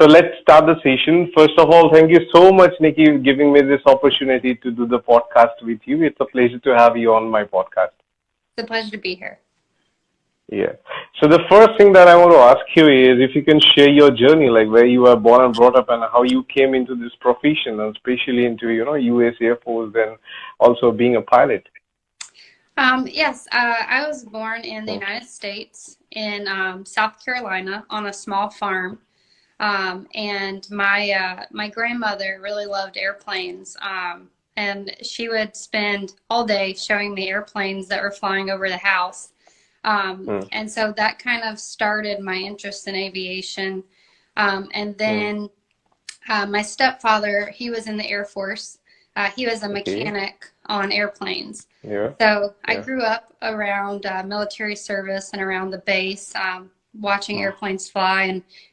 So let's start the session. First of all, thank you so much, Nikki, for giving me this opportunity to do the podcast with you. It's a pleasure to have you on my podcast. It's a pleasure to be here. Yeah. So the first thing that I want to ask you is if you can share your journey, like where you were born and brought up and how you came into this profession, and especially into, US Air Force and also being a pilot. Yes, I was born in the United States in South Carolina on a small farm. And my grandmother really loved airplanes. And she would spend all day showing me airplanes that were flying over the house. And so that kind of started my interest in aviation. And then my stepfather, he was in the Air Force. He was a mechanic on airplanes. Yeah. So I grew up around military service and around the base, watching airplanes fly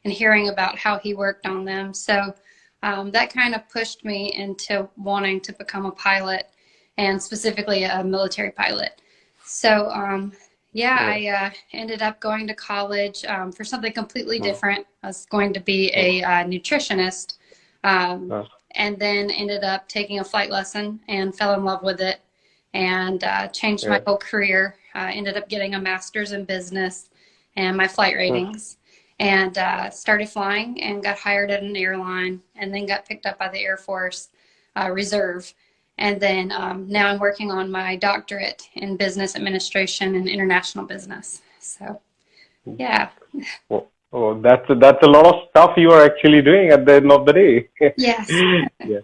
and hearing about how he worked on them. So that kind of pushed me into wanting to become a pilot, and specifically a military pilot. So I ended up going to college for something completely different. I was going to be a nutritionist, and then ended up taking a flight lesson and fell in love with it, and changed my whole career. Ended up getting a master's in business and my flight ratings, and started flying and got hired at an airline, and then got picked up by the Air Force Reserve. And then now I'm working on my doctorate in business administration and international business. So, yeah. Oh, that's a lot of stuff you are actually doing at the end of the day. Yes. Yeah.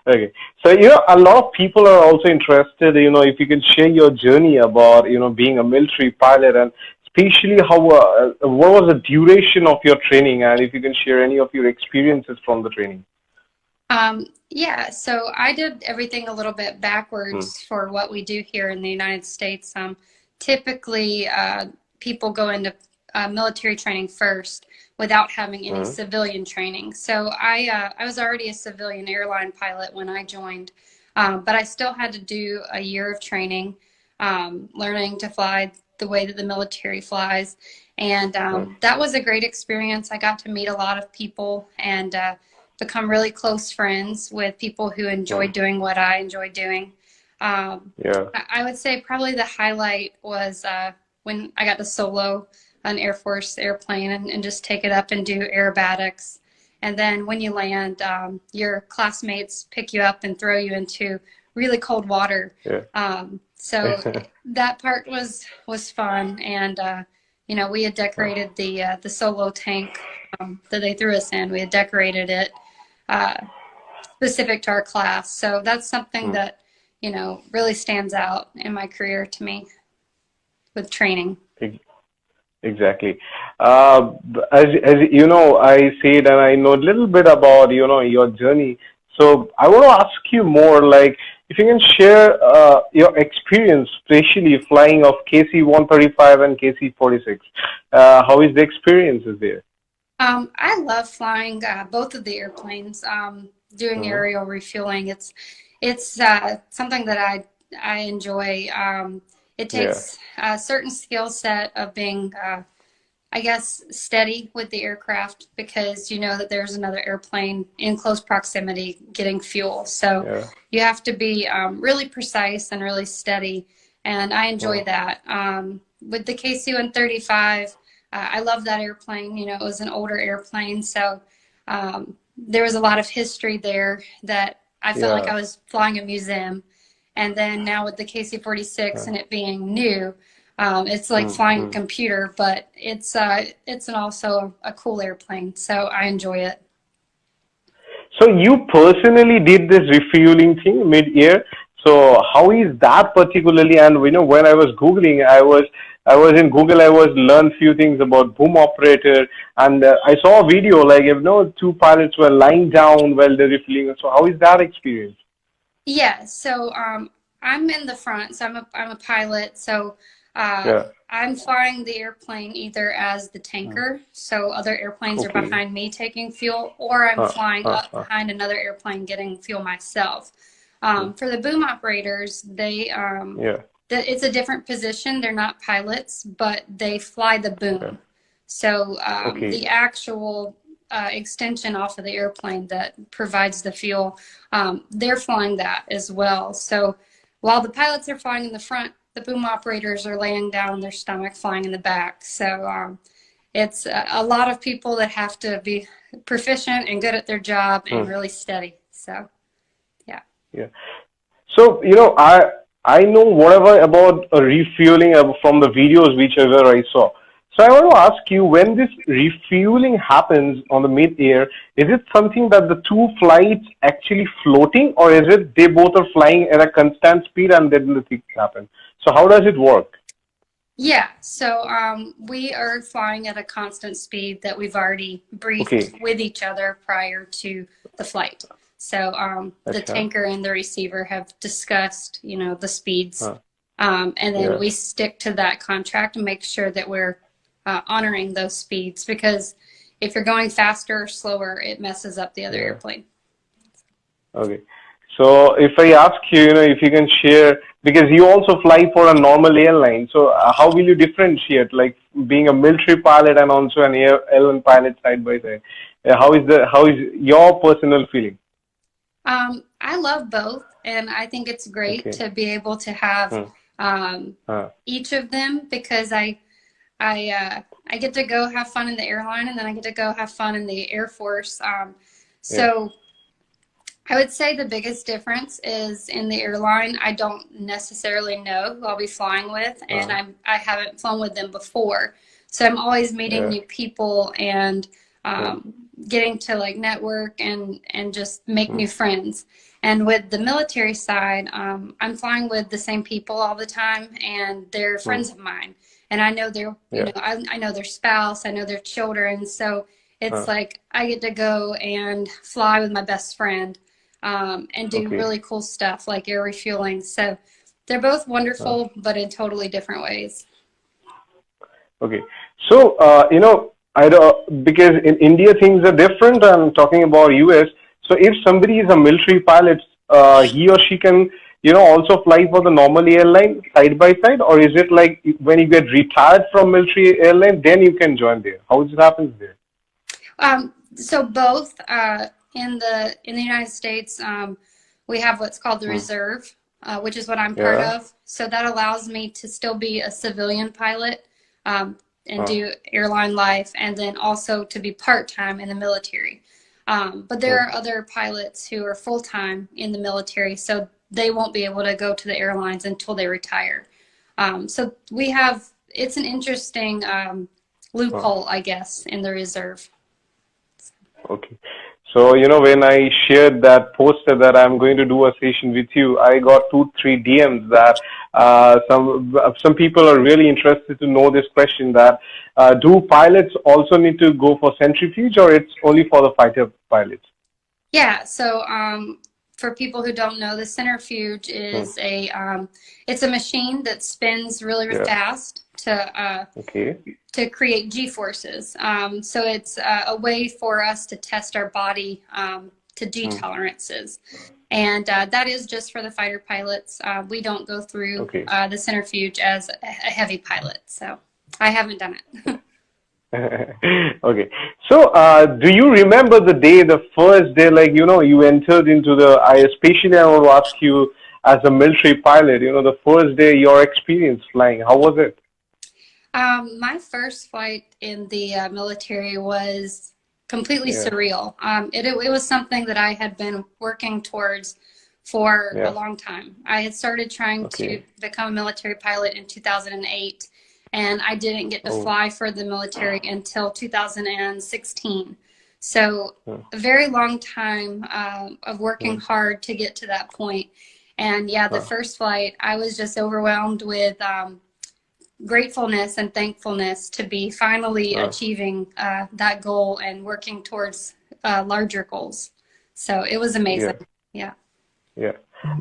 Okay. So, a lot of people are also interested, if you can share your journey about, being a military pilot, and especially how, what was the duration of your training, and if you can share any of your experiences from the training. Yeah, so I did everything a little bit backwards for what we do here in the United States. Typically, people go into military training first without having any civilian training. So I was already a civilian airline pilot when I joined, but I still had to do a year of training, learning to fly the way that the military flies. And that was a great experience. I got to meet a lot of people and become really close friends with people who enjoy doing what I enjoy doing. I would say probably the highlight was when I got to solo an Air Force airplane and just take it up and do aerobatics. And then when you land, your classmates pick you up and throw you into really cold water. So that part was fun. And, we had decorated the solo tank that they threw us in. We had decorated it specific to our class. So that's something that, really stands out in my career to me with training. Exactly. As you know, I said, and I know a little bit about, your journey. So I want to ask you more, like, if you can share your experience, especially flying of KC135 and KC46. How is the experiences there? I love flying both of the airplanes, doing aerial refueling. It's something that I enjoy. It takes a certain skill set of being, steady with the aircraft, because you know that there's another airplane in close proximity getting fuel. So you have to be really precise and really steady, and I enjoy that. With the KC135, I love that airplane. It was an older airplane, so there was a lot of history there that I felt like I was flying a museum. And then now with the KC46 and it being new, it's like flying a computer, but it's also a cool airplane, so I enjoy it. So you personally did this refueling thing mid-air. So how is that particularly? And when I was Googling, I was in Google. I was learned few things about boom operator, and I saw a video like two pilots were lying down while they're refueling. So how is that experience? Yeah, so I'm in the front, so I'm a pilot. So I'm flying the airplane either as the tanker, so other airplanes are behind me taking fuel, or I'm flying up behind another airplane getting fuel myself. For the boom operators, it's a different position. They're not pilots, but they fly the boom. So the actual extension off of the airplane that provides the fuel. They're flying that as well. So while the pilots are flying in the front, the boom operators are laying down on their stomach, flying in the back. So it's a lot of people that have to be proficient and good at their job and really steady. So, yeah. Yeah. So, I know whatever about refueling from the videos whichever I saw. So I want to ask you, when this refueling happens on the mid-air, is it something that the two flights actually floating, or is it they both are flying at a constant speed and then the things happen? So how does it work? Yeah, so we are flying at a constant speed that we've already briefed with each other prior to the flight. So the tanker and the receiver have discussed, the speeds, and then we stick to that contract and make sure that we're honoring those speeds, because if you're going faster or slower, it messes up the other airplane. Okay. So if I ask you, if you can share, because you also fly for a normal airline, so how will you differentiate, like being a military pilot and also an airline pilot side by side? How is your personal feeling? I love both, and I think it's great to be able to have each of them, because I get to go have fun in the airline, and then I get to go have fun in the Air Force. So I would say the biggest difference is in the airline, I don't necessarily know who I'll be flying with, and I haven't flown with them before. So I'm always meeting new people and getting to like network and just make new friends. And with the military side, I'm flying with the same people all the time, and they're friends of mine. And I know their, I know their spouse, I know their children. So it's like I get to go and fly with my best friend and do really cool stuff like air refueling. So they're both wonderful, but in totally different ways. Okay. So, I don't, because in India things are different. I'm talking about US. So if somebody is a military pilot, he or she can, also fly for the normal airline side by side, or is it like when you get retired from military airline, then you can join there? How does it happen there? So both in the United States, we have what's called the reserve, which is what I'm part of. So that allows me to still be a civilian pilot and do airline life, and then also to be part-time in the military. But there are other pilots who are full-time in the military, so they won't be able to go to the airlines until they retire. So we have, it's an interesting loophole, I guess, in the reserve. Okay. So, when I shared that poster that I'm going to do a session with you, I got 2-3 DMs that some people are really interested to know this question, that do pilots also need to go for centrifuge, or it's only for the fighter pilots? Yeah, so for people who don't know, the centrifuge is it's a machine that spins really, really fast to create G-forces. So it's a way for us to test our body to G tolerances. And that is just for the fighter pilots. We don't go through the centrifuge as a heavy pilot. So I haven't done it. Okay. So do you remember the first day, like, you entered into especially I want to ask you as a military pilot, the first day, your experience flying, how was it? My first flight in the military was completely surreal. It was something that I had been working towards for a long time. I had started trying to become a military pilot in 2008, and I didn't get to fly for the military until 2016. So a very long time of working hard to get to that point. And the first flight, I was just overwhelmed with gratefulness and thankfulness to be finally achieving that goal and working towards larger goals. So it was amazing. Yeah.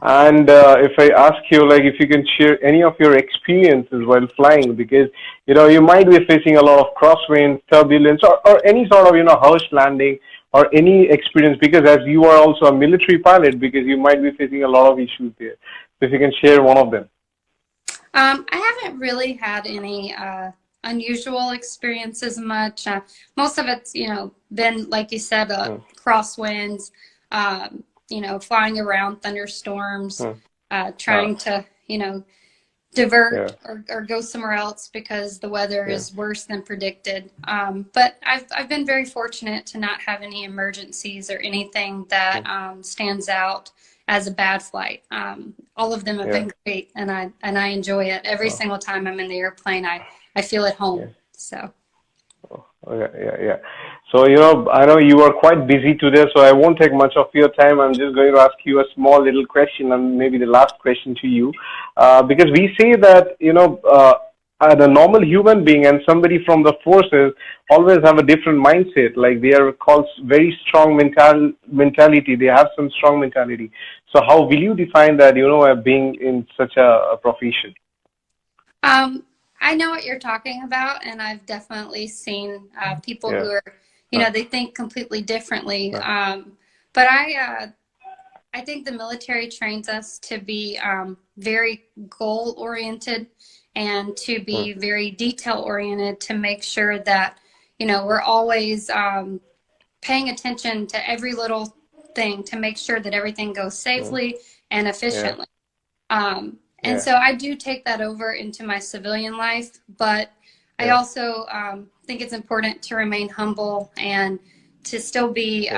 And if I ask you, like, if you can share any of your experiences while flying, because you might be facing a lot of crosswinds, turbulence, or any sort of harsh landing, or any experience, because as you are also a military pilot, because you might be facing a lot of issues there. So if you can share one of them. I haven't really had any unusual experiences much. Most of it's, been, like you said, crosswinds, flying around thunderstorms, trying to, divert or go somewhere else because the weather is worse than predicted. But I've been very fortunate to not have any emergencies or anything that stands out as a bad flight. All of them have been great, and I enjoy it. Every single time I'm in the airplane, I feel at home. So. Yeah. So, I know you are quite busy today, so I won't take much of your time. I'm just going to ask you a small little question, and maybe the last question to you. Because we say that, the normal human being and somebody from the forces always have a different mindset. Like, they are called very strong mentality. They have some strong mentality. So how will you define that, being in such a profession? I know what you're talking about, and I've definitely seen people who are, they think completely differently. But I think the military trains us to be very goal-oriented and to be very detail-oriented to make sure that, we're always paying attention to every little thing to make sure that everything goes safely and efficiently. And so I do take that over into my civilian life, but I also think it's important to remain humble and to still be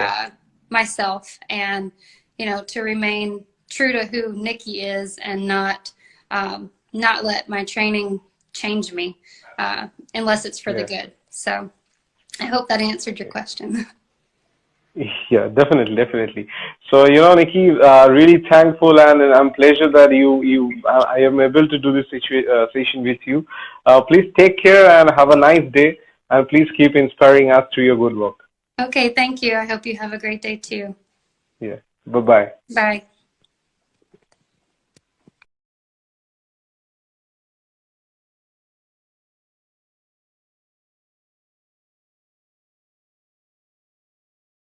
myself and, to remain true to who Nikki is and not let my training change me unless it's for the good. So I hope that answered your question. Yeah, definitely. So, Nikki, really thankful and I'm pleasure that I am able to do this session with you. Please take care and have a nice day, and please keep inspiring us through your good work. Okay, thank you. I hope you have a great day too. Yeah. Bye-bye. Bye.